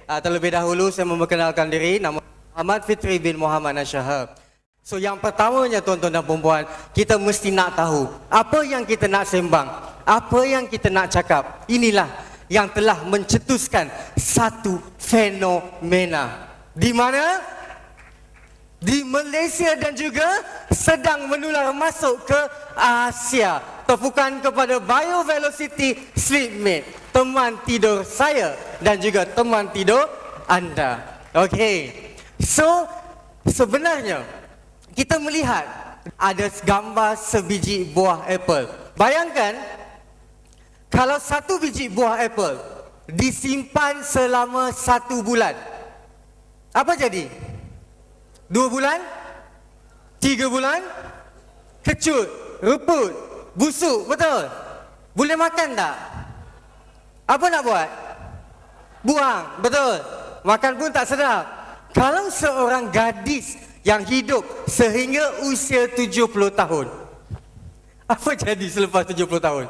terlebih dahulu saya memperkenalkan diri, nama Ahmad Fitri bin Muhammad Nasyahab. So yang pertamanya tuan-tuan dan puan-puan, kita mesti nak tahu apa yang kita nak sembang, apa yang kita nak cakap. Inilah yang telah mencetuskan satu fenomena. Di mana? Di Malaysia dan juga sedang menular masuk ke Asia. Tepukan kepada BioVelocity Sleepmate, teman tidur saya dan juga teman tidur anda. Okey. So sebenarnya kita melihat ada gambar sebiji buah apple. Bayangkan kalau satu biji buah apple disimpan selama 1 bulan. Apa jadi? 2 bulan? 3 bulan? Kecut, ruput, busuk, betul? Boleh makan tak? Apa nak buat? Buang, betul? Makan pun tak sedap. Kalau seorang gadis yang hidup sehingga usia 70 tahun, apa jadi selepas 70 tahun?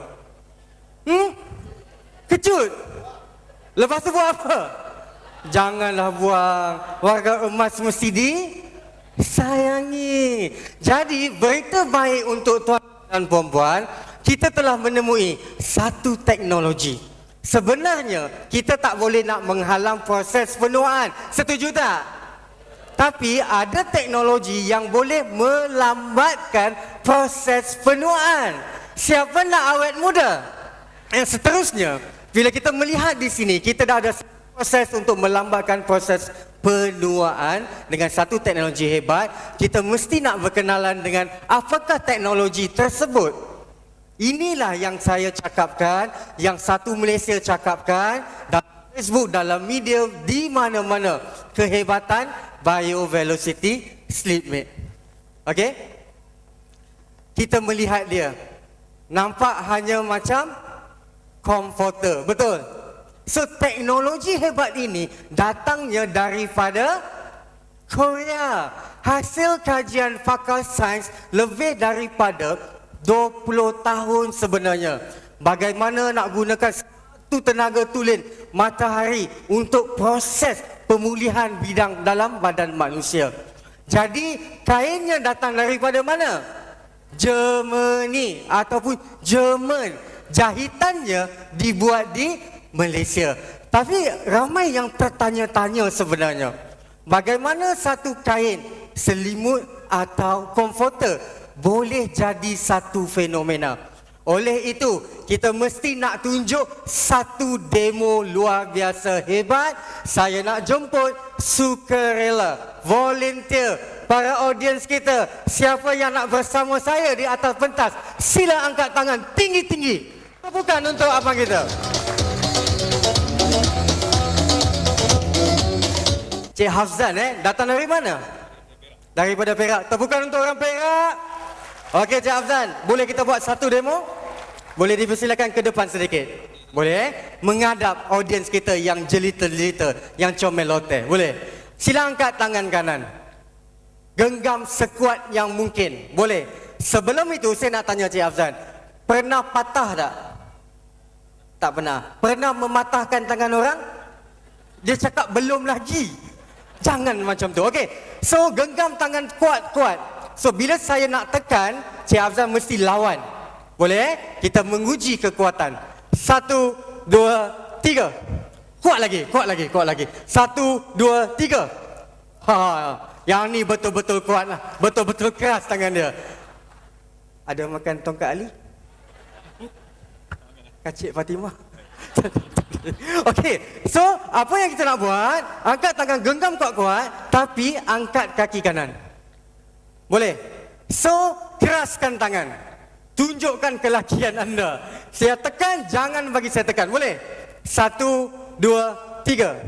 Kecut. Lepas tu buat apa? Janganlah buang. Warga emas mesti disayangi. Jadi berita baik untuk tuan dan puan-puan, kita telah menemui satu teknologi. Sebenarnya kita tak boleh nak menghalang proses penuaan. Setuju tak? Tapi ada teknologi yang boleh melambatkan proses penuaan. Siapa nak awet muda? Yang seterusnya, bila kita melihat di sini, kita dah ada proses untuk melambatkan proses penuaan dengan satu teknologi hebat. Kita mesti nak berkenalan dengan apakah teknologi tersebut. Inilah yang saya cakapkan, yang satu Malaysia cakapkan dalam Facebook, dalam media, di mana-mana. Kehebatan BioVelocity Sleepmate. Okey? Kita melihat dia. Nampak hanya macam komforter, betul? So teknologi hebat ini datangnya daripada Korea. Hasil kajian pakar sains lebih daripada 20 tahun sebenarnya. Bagaimana nak gunakan satu tenaga tulen matahari untuk proses pemulihan bidang dalam badan manusia. Jadi kainnya datang daripada mana? Germany ataupun Jerman. Jahitannya dibuat di Malaysia. Tapi ramai yang tertanya-tanya sebenarnya, bagaimana satu kain, selimut atau komforter boleh jadi satu fenomena. Oleh itu, kita mesti nak tunjuk satu demo luar biasa hebat. Saya nak jemput sukarela, volunteer, para audiens kita. Siapa yang nak bersama saya di atas pentas, sila angkat tangan tinggi-tinggi. Bukan untuk abang kita. Cik Hafzan datang dari mana? Daripada Perak. Tepukan untuk orang Perak. Okey Cik Hafzan, boleh kita buat satu demo? Boleh dipersilakan ke depan sedikit? Boleh menghadap audiens kita yang jelita-jelita, yang comel-loteh. Boleh? Sila angkat tangan kanan. Genggam sekuat yang mungkin. Boleh? Sebelum itu saya nak tanya Cik Hafzan, pernah patah tak? Tak pernah. Pernah mematahkan tangan orang? Dia cakap belum lagi. Jangan macam tu. Okey. So genggam tangan kuat-kuat. So bila saya nak tekan, Cik Hafzan mesti lawan. Boleh? Kita menguji kekuatan. 1, 2, 3. Kuat lagi, kuat lagi, kuat lagi. 1, 2, 3. Yang ni betul-betul kuat lah. Betul-betul keras tangan dia. Ada makan tongkat Ali? Kacik Fatimah. Okey, so apa yang kita nak buat? Angkat tangan, genggam kuat-kuat, tapi angkat kaki kanan. Boleh? So, keraskan tangan. Tunjukkan kelakian anda. Saya tekan, jangan bagi saya tekan. Boleh? 1, 2, 3.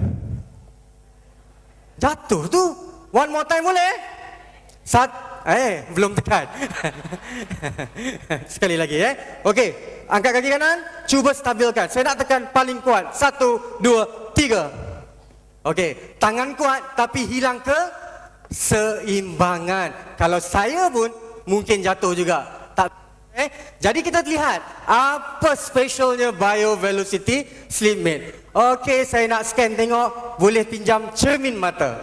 Jatuh tu. One more time boleh? Belum tekan. Sekali lagi Okey, angkat kaki kanan, cuba stabilkan. Saya nak tekan paling kuat. 1, 2, 3. Okey, tangan kuat tapi hilang keseimbangan. Kalau saya pun mungkin jatuh juga. Tak Jadi kita lihat apa specialnya BioVelocity Sleep Mate. Okey, saya nak scan tengok, boleh pinjam cermin mata.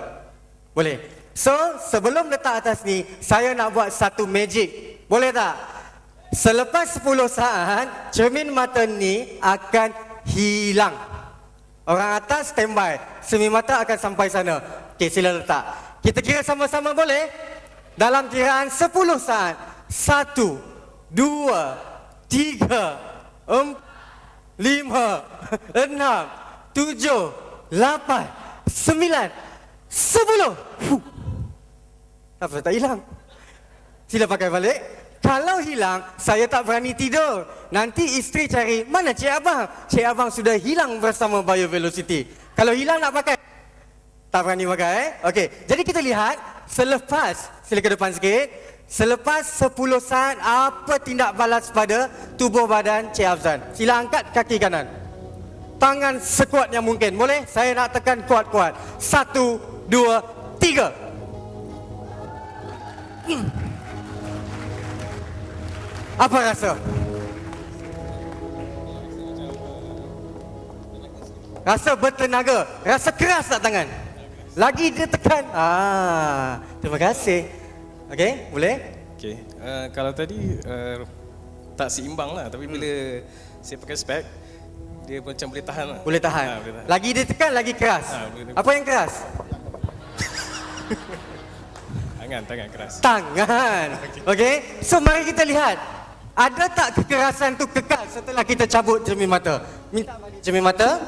Boleh. So, sebelum letak atas ni, saya nak buat satu magic. Boleh tak? Selepas 10 saat, cermin mata ni akan hilang. Orang atas standby, cermin mata akan sampai sana. Okey, sila letak. Kita kira sama-sama boleh? Dalam kiraan 10 saat. 1, 2, 3, 4, 5, 6, 7, 8, 9, 10. Apa tak hilang? Sila pakai balik. Kalau hilang, saya tak berani tidur. Nanti isteri cari, mana Cik Abang? Cik Abang sudah hilang bersama BioVelocity. Kalau hilang nak pakai? Tak berani pakai. Okey, jadi kita lihat selepas, sila ke depan sikit. Selepas 10 saat, apa tindak balas pada tubuh badan Cik Afzan? Sila angkat kaki kanan. Tangan sekuat yang mungkin. Boleh? Saya nak tekan kuat-kuat. 1, 2, 3. Apa rasa? Rasa bertenaga. Rasa keras tak tangan? Lagi dia tekan. Terima kasih. Okey, boleh? Okey, kalau tadi tak seimbang lah, tapi bila saya pakai spek, dia macam boleh tahan lah. Boleh tahan. Boleh tahan. Lagi dia tekan, lagi keras. Boleh. Apa yang keras? Tangan keras. Tangan. Okey, so mari kita lihat. Ada tak kekerasan tu kekal setelah kita cabut cermin mata? Minta balik cermin mata.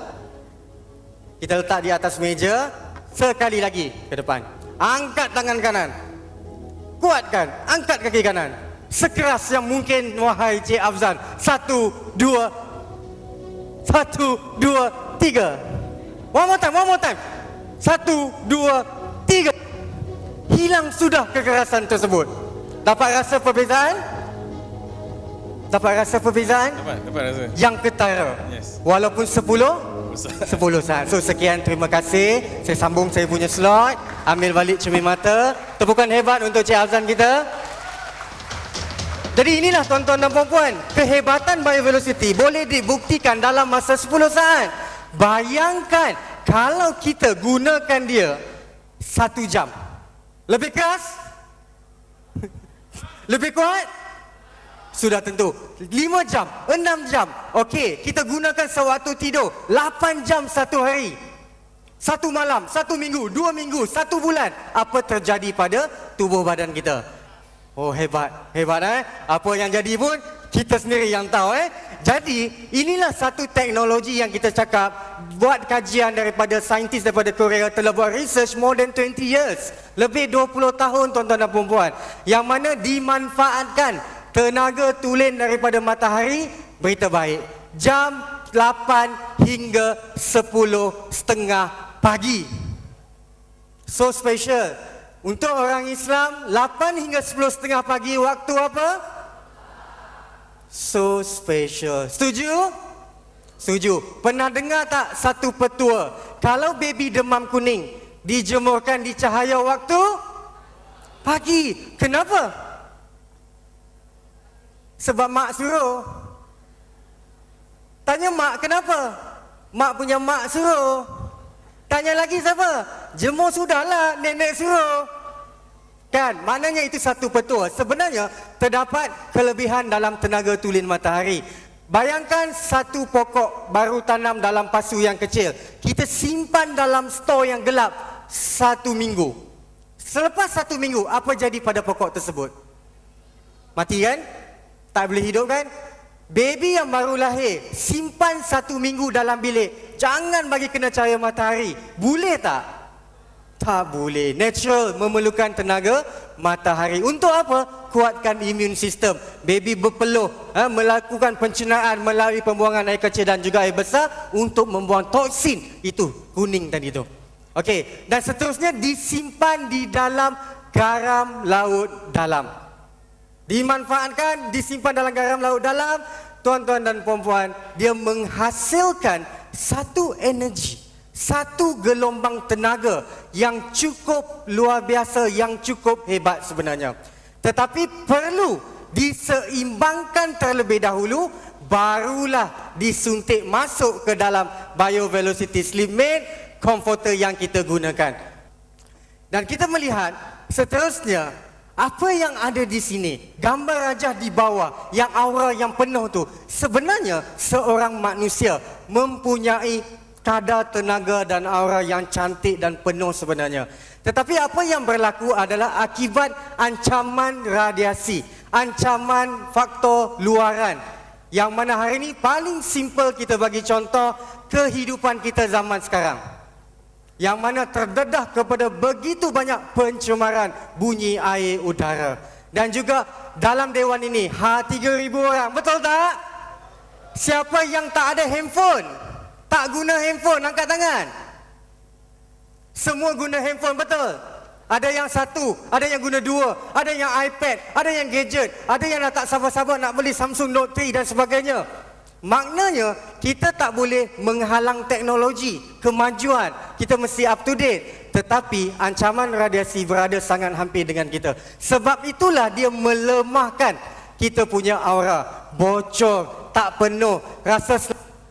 Kita letak di atas meja. Sekali lagi ke depan. Angkat tangan kanan. Kuatkan, angkat kaki kanan. Sekeras yang mungkin, wahai Cik Afzan. 1, 2, 3. One more time. 1, 2, 3. Hilang sudah kekerasan tersebut. Dapat rasa perbezaan? Dapat rasa perbezaan? Dapat rasa. Yang ketara. Yes. Walaupun 10 saat. So sekian, terima kasih. Saya sambung saya punya slot. Ambil balik cermin mata. Tepukan hebat untuk Cik Afzan kita. Jadi inilah tuan-tuan dan puan-puan, kehebatan BioVelocity boleh dibuktikan dalam masa 10 saat. Bayangkan kalau kita gunakan dia 1 jam. Lebih keras? Lebih kuat? Sudah tentu. 5 jam, 6 jam. Okey, kita gunakan sewaktu tidur 8 jam 1 hari. 1 malam, 1 minggu, 2 minggu, 1 bulan. Apa terjadi pada tubuh badan kita? Oh, hebat Apa yang jadi pun kita sendiri yang tahu Jadi inilah satu teknologi yang kita cakap. Buat kajian daripada saintis daripada Korea, telah buat research more than 20 years. Lebih 20 tahun tuan-tuan dan puan-puan. Yang mana dimanfaatkan tenaga tulen daripada matahari. Berita baik, jam 8 hingga 10.30 pagi. So special. Untuk orang Islam, 8 hingga 10.30 pagi, waktu apa? So special. Setuju? Setuju. Pernah dengar tak satu petua? Kalau baby demam kuning, dijemurkan di cahaya waktu pagi. Kenapa? Sebab mak suruh. Tanya mak kenapa? Mak punya mak suruh. Tanya lagi siapa? Jemur sudahlah, nenek suruh. Kan, maknanya itu satu petua. Sebenarnya terdapat kelebihan dalam tenaga tulen matahari. Bayangkan satu pokok baru tanam dalam pasu yang kecil. Kita simpan dalam stor yang gelap 1 minggu. Selepas 1 minggu, apa jadi pada pokok tersebut? Mati kan? Tak boleh hidup kan? Baby yang baru lahir, simpan 1 minggu dalam bilik. Jangan bagi kena cahaya matahari. Boleh tak? Tak boleh. Natural memerlukan tenaga matahari. Untuk apa? Kuatkan imun sistem. Baby berpeluh melakukan pencernaan melalui pembuangan air kecil dan juga air besar untuk membuang toksin. Itu kuning tadi tu. Okey, dan seterusnya disimpan di dalam garam laut dalam. Dimanfaatkan, disimpan dalam garam laut dalam. Tuan-tuan dan puan-puan, dia menghasilkan satu energi, satu gelombang tenaga yang cukup luar biasa, yang cukup hebat sebenarnya. Tetapi perlu diseimbangkan terlebih dahulu, barulah disuntik masuk ke dalam biovelocity sleep mate comforter yang kita gunakan. Dan kita melihat seterusnya apa yang ada di sini, gambar rajah di bawah yang aura yang penuh tu. Sebenarnya seorang manusia mempunyai kadar tenaga dan aura yang cantik dan penuh sebenarnya. Tetapi apa yang berlaku adalah akibat ancaman radiasi, ancaman faktor luaran. Yang mana hari ini paling simple kita bagi contoh kehidupan kita zaman sekarang. Yang mana terdedah kepada begitu banyak pencemaran bunyi air udara. Dan juga dalam dewan ini 3,000 orang, betul tak? Siapa yang tak ada handphone? Tak guna handphone, angkat tangan. Semua guna handphone, betul? Ada yang satu, ada yang guna dua, ada yang iPad, ada yang gadget, ada yang dah tak sabar-sabar nak beli Samsung Note 3 dan sebagainya. Maknanya kita tak boleh menghalang teknologi, kemajuan. Kita mesti up to date. Tetapi ancaman radiasi berada sangat hampir dengan kita. Sebab itulah dia melemahkan kita punya aura. Bocor, tak penuh, rasa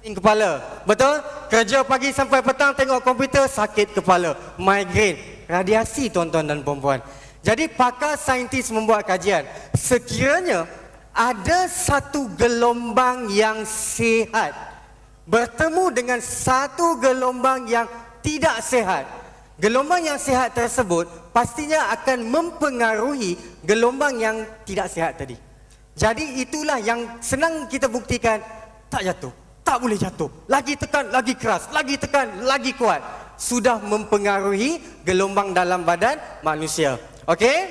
kepala. Betul? Kerja pagi sampai petang tengok komputer, sakit kepala, migraine. Radiasi, tuan-tuan dan puan-puan. Jadi pakar saintis membuat kajian. Sekiranya ada satu gelombang yang sihat bertemu dengan satu gelombang yang tidak sihat, gelombang yang sihat tersebut pastinya akan mempengaruhi gelombang yang tidak sihat tadi. Jadi itulah yang senang kita buktikan. Tak jatuh, tak boleh jatuh, lagi tekan, lagi keras, lagi tekan, lagi kuat. Sudah mempengaruhi gelombang dalam badan manusia. Okey?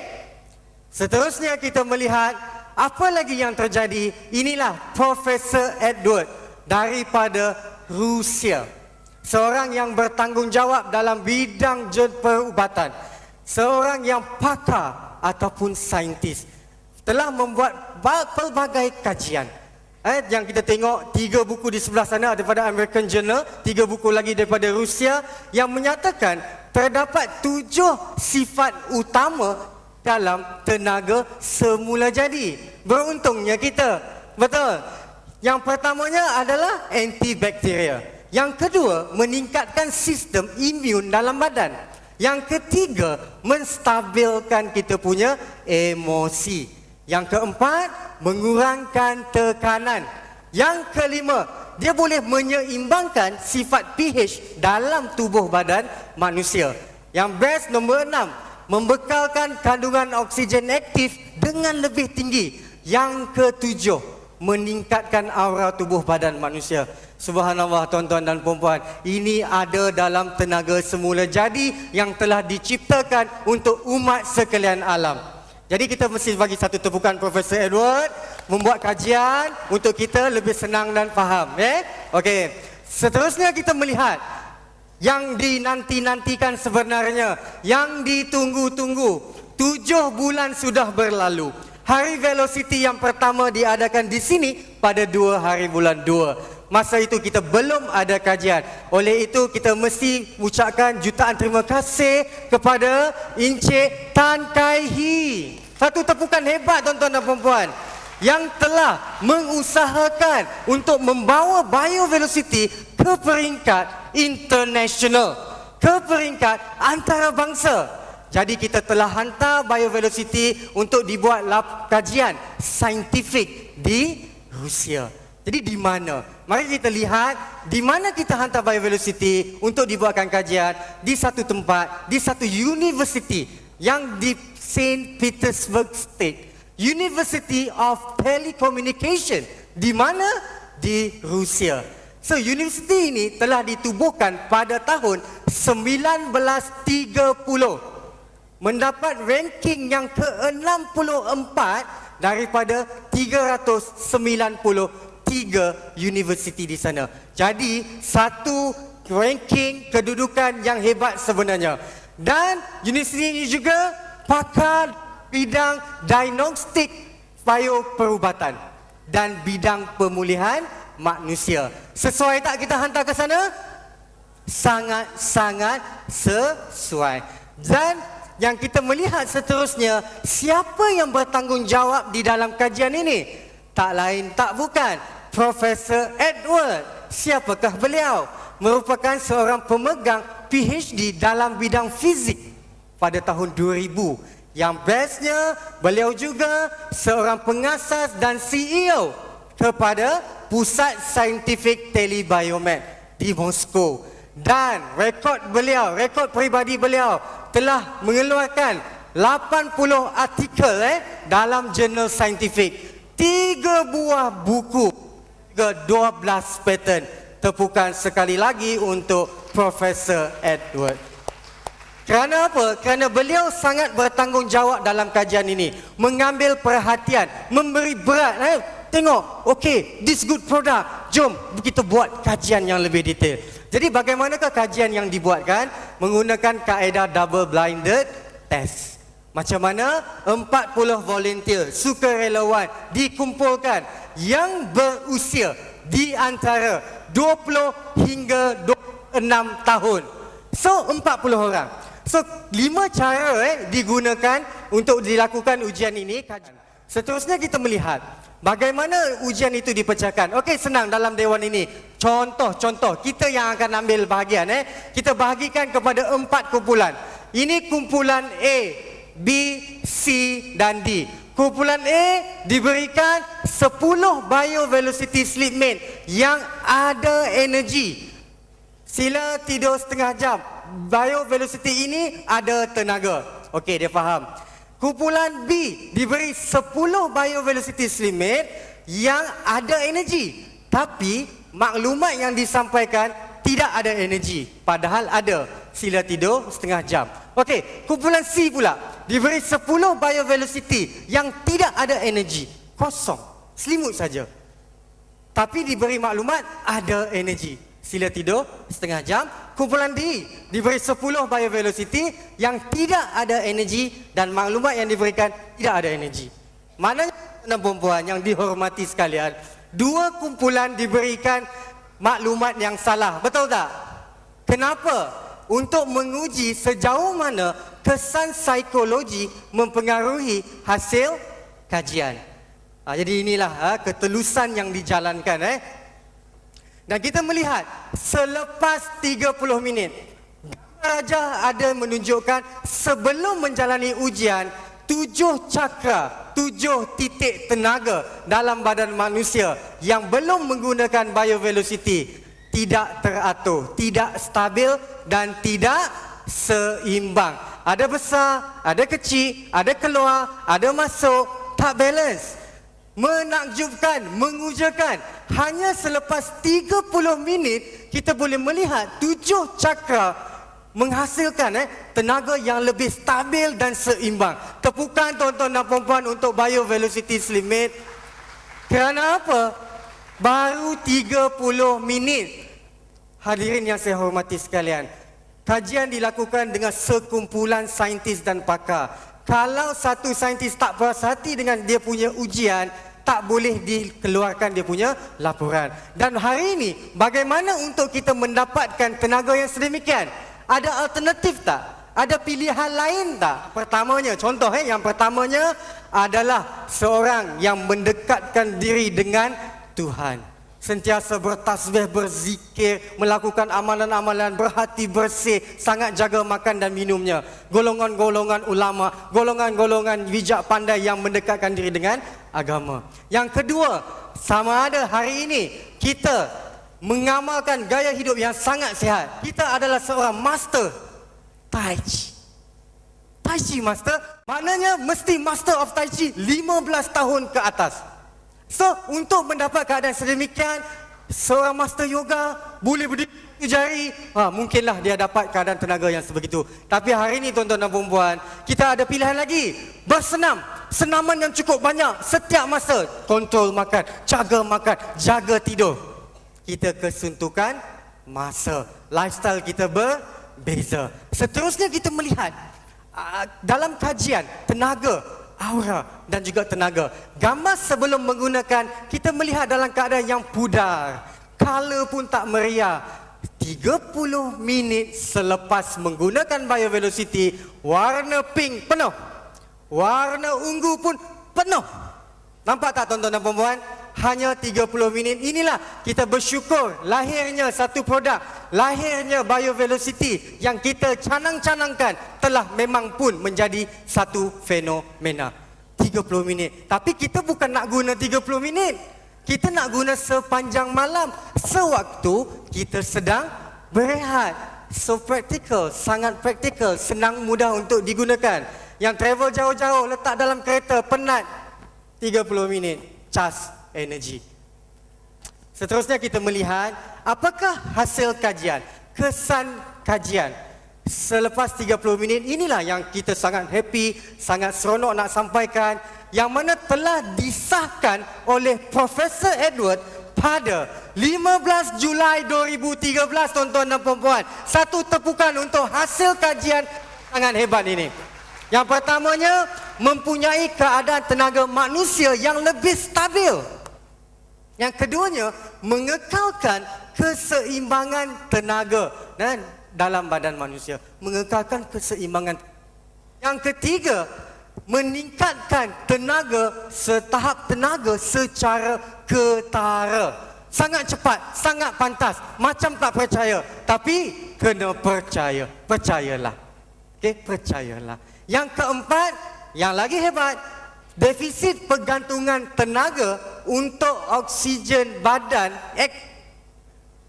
Seterusnya kita melihat apa lagi yang terjadi. Inilah Profesor Edward daripada Rusia. Seorang yang bertanggungjawab dalam bidang perubatan. Seorang yang pakar ataupun saintis. Telah membuat pelbagai kajian. Yang kita tengok 3 buku di sebelah sana daripada American Journal, 3 buku lagi daripada Rusia yang menyatakan terdapat 7 sifat utama dalam tenaga semula jadi. Beruntungnya kita. Betul. Yang pertamanya adalah antibakteria. Yang kedua, meningkatkan sistem imun dalam badan. Yang ketiga, menstabilkan kita punya emosi. Yang keempat, mengurangkan tekanan. Yang kelima, dia boleh menyeimbangkan sifat pH dalam tubuh badan manusia. Yang best nombor 6, membekalkan kandungan oksigen aktif dengan lebih tinggi. Yang ketujuh, meningkatkan aura tubuh badan manusia. Subhanallah, tuan-tuan dan puan-puan, ini ada dalam tenaga semula jadi yang telah diciptakan untuk umat sekalian alam. Jadi kita mesti bagi satu tepukan Profesor Edward membuat kajian untuk kita lebih senang dan faham. Okey. Seterusnya kita melihat yang dinanti-nantikan sebenarnya, yang ditunggu-tunggu. 7 bulan sudah berlalu. Hari Velocity yang pertama diadakan di sini pada 2 hari bulan 2. Masa itu kita belum ada kajian. Oleh itu kita mesti ucapkan jutaan terima kasih kepada Encik Tan Kai Hee. Satu tepukan hebat, tuan-tuan dan puan-puan, yang telah mengusahakan untuk membawa biovelocity ke peringkat international, ke peringkat antarabangsa. Jadi kita telah hantar biovelocity untuk dibuat kajian saintifik di Rusia. Jadi di mana? Mari kita lihat di mana kita hantar biovelocity untuk dibuatkan kajian. Di satu tempat, di satu university yang di St. Petersburg State, University of Telecommunication. Di mana? Di Rusia. So university ini telah ditubuhkan pada tahun 1930. Mendapat ranking yang ke-64 daripada 393 universiti di sana. Jadi satu ranking kedudukan yang hebat sebenarnya. Dan universiti ini juga pakar bidang diagnostik bioperubatan dan bidang pemulihan manusia. Sesuai tak kita hantar ke sana? Sangat-sangat sesuai. Dan Yang kita melihat seterusnya, siapa yang bertanggungjawab di dalam kajian ini? Tak lain tak bukan Profesor Edward. Siapakah beliau? Merupakan seorang pemegang PhD dalam bidang fizik pada tahun 2000. Yang bestnya, beliau juga seorang pengasas dan CEO kepada Pusat Saintifik Telebiomed di Moskow. Dan rekod beliau, rekod peribadi beliau telah mengeluarkan 80 artikel dalam jurnal saintifik, 3 buah buku, 12 paten. Tepukan sekali lagi untuk Profesor Edward. Kerana apa? Kerana beliau sangat bertanggungjawab dalam kajian ini, mengambil perhatian, memberi berat. Tengok, okay, this good product, jom kita buat kajian yang lebih detail. Jadi bagaimanakah kajian yang dibuatkan? Menggunakan kaedah double blinded test. Macam mana 40 volunteer, sukarelawan dikumpulkan yang berusia di antara 20 hingga 26 tahun. So 40 orang. So 5 cara digunakan untuk dilakukan ujian ini. Seterusnya kita melihat bagaimana ujian itu dipecahkan. Okey, senang dalam dewan ini. Contoh-contoh kita yang akan ambil bahagian kita bahagikan kepada 4 kumpulan. Ini kumpulan A, B, C dan D. Kumpulan A diberikan 10 biovelocity sleep mate yang ada energi. Sila tidur setengah jam. Biovelocity ini ada tenaga. Okey, dia faham. Kumpulan B diberi 10 biovelocity sleep mate yang ada energi, tapi maklumat yang disampaikan tidak ada energi, padahal ada. Sila tidur setengah jam. Okey, kumpulan C pula diberi 10 biovelocity yang tidak ada energi, kosong, selimut saja, tapi diberi maklumat ada energi. Sila tidur setengah jam. Kumpulan D diberi 10 biovelocity yang tidak ada energi dan maklumat yang diberikan tidak ada energi. Maknanya tuan-tuan perempuan yang dihormati sekalian, 2 kumpulan diberikan maklumat yang salah. Betul tak? Kenapa? Untuk menguji sejauh mana kesan psikologi mempengaruhi hasil kajian. Jadi inilah ketelusan yang dijalankan. Dan kita melihat selepas 30 minit, Raja ada menunjukkan sebelum menjalani ujian 7 cakra, 7 titik tenaga dalam badan manusia yang belum menggunakan biovelocity tidak teratur, tidak stabil dan tidak seimbang. Ada besar, ada kecil, ada keluar, ada masuk, tak balance. Menakjubkan, mengujakan. Hanya selepas 30 minit kita boleh melihat 7 cakra menghasilkan tenaga yang lebih stabil dan seimbang. Tepukan tuan-tuan dan puan-puan untuk biovelocity sleep mate. Kerana apa? Baru 30 minit. Hadirin yang saya hormati sekalian, kajian dilakukan dengan sekumpulan saintis dan pakar. Kalau satu saintis tak puas hati dengan dia punya ujian, tak boleh dikeluarkan dia punya laporan. Dan hari ini, bagaimana untuk kita mendapatkan tenaga yang sedemikian? Ada alternatif tak? Ada pilihan lain tak? Pertamanya, contoh yang pertamanya adalah seorang yang mendekatkan diri dengan Tuhan. Sentiasa bertasbih, berzikir, melakukan amalan-amalan, berhati bersih, sangat jaga makan dan minumnya. Golongan-golongan ulama, golongan-golongan bijak pandai yang mendekatkan diri dengan agama. Yang kedua, sama ada hari ini kita mengamalkan gaya hidup yang sangat sihat. Kita adalah seorang master Tai Chi. Tai Chi master, maknanya mesti master of Tai Chi 15 tahun ke atas. So, untuk mendapat keadaan sedemikian, seorang master yoga boleh berdiri jari, mungkinlah dia dapat keadaan tenaga yang sebegitu. Tapi hari ini tuan-tuan dan puan-puan, kita ada pilihan lagi. Bersenam, senaman yang cukup banyak setiap masa. Kontrol makan, jaga tidur. Kita kesuntukan masa, lifestyle kita berbeza. Seterusnya kita melihat dalam kajian tenaga, aura dan juga tenaga. Gambar sebelum menggunakan, kita melihat dalam keadaan yang pudar, color pun tak meriah, 30 minit selepas menggunakan BioVelocity, warna pink penuh, warna ungu pun penuh. Nampak tak tuan-tuan dan puan-puan? Hanya 30 minit inilah kita bersyukur lahirnya satu produk, lahirnya BioVelocity yang kita canang-canangkan telah memang pun menjadi satu fenomena. 30 minit. Tapi kita bukan nak guna 30 minit. Kita nak guna sepanjang malam, sewaktu kita sedang berehat. So practical, sangat practical, senang mudah untuk digunakan. Yang travel jauh-jauh, letak dalam kereta, penat, 30 minit, cas energi. Seterusnya kita melihat apakah hasil kajian, kesan kajian. Selepas 30 minit inilah yang kita sangat happy, sangat seronok nak sampaikan, yang mana telah disahkan oleh Profesor Edward pada 15 Julai 2013, tuan-tuan dan puan-puan. Satu tepukan untuk hasil kajian sangat hebat ini. Yang pertamanya, mempunyai keadaan tenaga manusia yang lebih stabil. Yang keduanya, mengekalkan keseimbangan tenaga dan dalam badan manusia, mengekalkan keseimbangan. Yang ketiga, meningkatkan tenaga, setahap tenaga secara ketara. Sangat cepat, sangat pantas, macam tak percaya, tapi kena percaya, percayalah. Okey, percayalah. Yang keempat, yang lagi hebat, defisit pergantungan tenaga untuk oksigen badan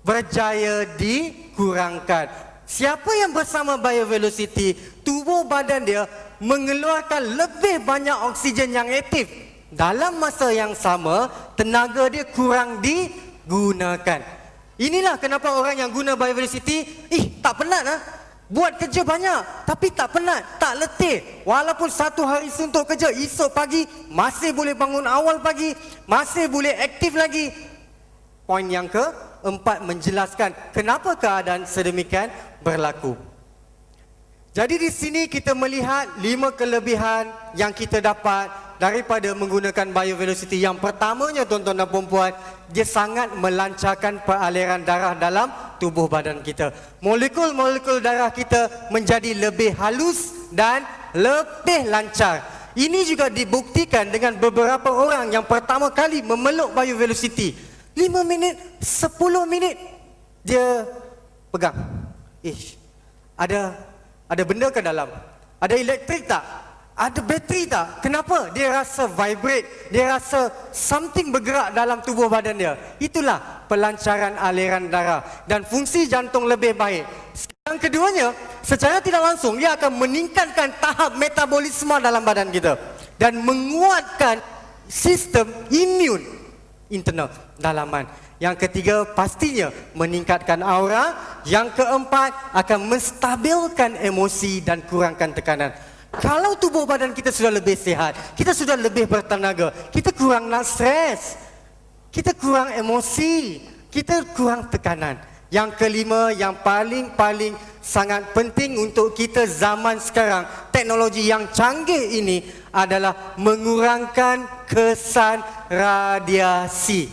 berjaya dikurangkan. Siapa yang bersama BioVelocity, tubuh badan dia mengeluarkan lebih banyak oksigen yang aktif. Dalam masa yang sama, tenaga dia kurang digunakan. Inilah kenapa orang yang guna BioVelocity, tak penat lah. Buat kerja banyak, tapi tak penat, tak letih. Walaupun satu hari suntuk kerja, esok pagi masih boleh bangun awal pagi, masih boleh aktif lagi. Poin yang keempat menjelaskan kenapa keadaan sedemikian berlaku. Jadi di sini kita melihat 5 kelebihan yang kita dapat daripada menggunakan BioVelocity. Yang pertamanya, tuan-tuan dan puan-puan, dia sangat melancarkan peraliran darah dalam tubuh badan kita. Molekul-molekul darah kita menjadi lebih halus dan lebih lancar. Ini juga dibuktikan dengan beberapa orang yang pertama kali memeluk BioVelocity. 5 minit, 10 minit dia pegang. Ada benda ke dalam? Ada elektrik tak? Ada bateri tak? Kenapa? Dia rasa vibrate, dia rasa something bergerak dalam tubuh badan dia. Itulah pelancaran aliran darah dan fungsi jantung lebih baik. Yang keduanya, secara tidak langsung dia akan meningkatkan tahap metabolisme dalam badan kita dan menguatkan sistem imun internal dalaman. Yang ketiga, pastinya meningkatkan aura. Yang keempat, akan menstabilkan emosi dan kurangkan tekanan. Kalau tubuh badan kita sudah lebih sihat, kita sudah lebih bertenaga, kita kurang nak stres, kita kurang emosi, kita kurang tekanan. Yang kelima, yang paling sangat penting untuk kita zaman sekarang, teknologi yang canggih ini adalah mengurangkan kesan radiasi.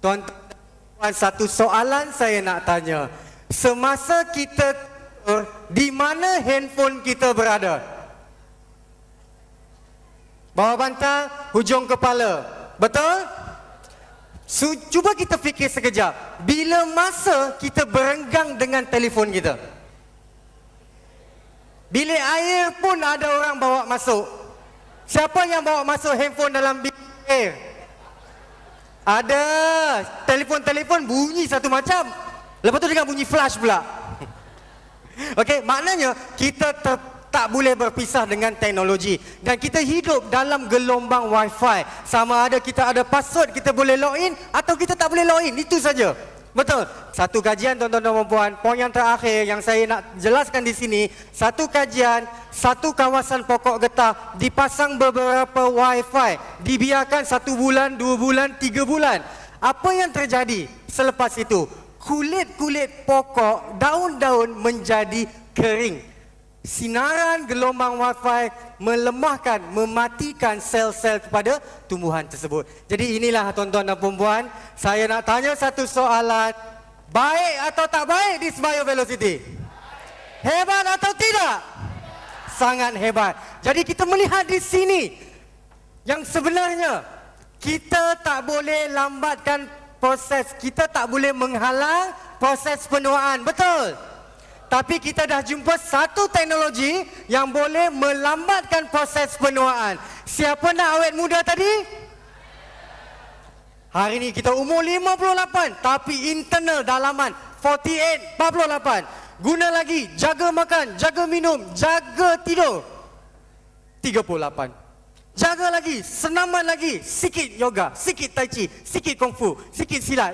Tuan-tuan, satu soalan saya nak tanya. Semasa kita tidur, di mana handphone kita berada? Bawah bantal, hujung kepala. Betul? Cuba kita fikir sekejap. Bila masa kita berenggang dengan telefon kita? Bilik air pun ada orang bawa masuk. Siapa yang bawa masuk handphone dalam bilik air? Ada. Telefon-telefon bunyi satu macam. Lepas tu dengan bunyi flash pula. Okey, maknanya kita tak boleh berpisah dengan teknologi. Dan kita hidup dalam gelombang wifi. Sama ada kita ada password, kita boleh login atau kita tak boleh login. Itu saja. Betul. Satu kajian, tuan-tuan dan puan-puan, poin yang terakhir yang saya nak jelaskan di sini, satu kajian, satu kawasan pokok getah dipasang beberapa wifi, dibiarkan 1 bulan, 2 bulan, 3 bulan. Apa yang terjadi selepas itu? Kulit-kulit pokok, daun-daun menjadi kering. Sinaran gelombang wifi melemahkan, mematikan sel-sel kepada tumbuhan tersebut. Jadi inilah, tuan-tuan dan puan-puan, saya nak tanya satu soalan. Baik atau tak baik this biovelocity? Hebat atau tidak? Sangat hebat. Jadi kita melihat di sini yang sebenarnya kita tak boleh lambatkan proses, kita tak boleh menghalang proses penuaan, betul? Tapi kita dah jumpa satu teknologi yang boleh melambatkan proses penuaan. Siapa nak awet muda tadi? Hari ini kita umur 58 tapi internal dalaman 48, 48. Guna lagi, jaga makan, jaga minum, jaga tidur 38. Jaga lagi, senaman lagi, sikit yoga, sikit tai chi, sikit kungfu, sikit silat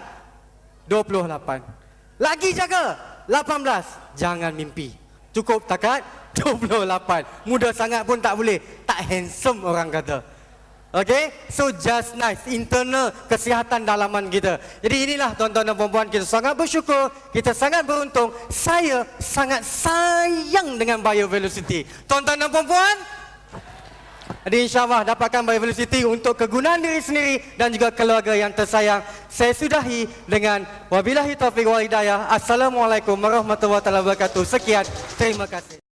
28. Lagi jaga 18. Jangan mimpi. Cukup takat 28. Muda sangat pun tak boleh. Tak handsome orang kata. Okay, so just nice internal kesihatan dalaman kita. Jadi inilah tuan-tuan dan puan-puan, kita sangat bersyukur, kita sangat beruntung. Saya sangat sayang dengan biovelocity. Tuan-tuan dan puan-puan, jadi insyaAllah dapatkan biovelocity untuk kegunaan diri sendiri dan juga keluarga yang tersayang. Saya sudahi dengan wabillahi taufiq wal hidayah. Assalamualaikum warahmatullahi wabarakatuh. Sekian, terima kasih.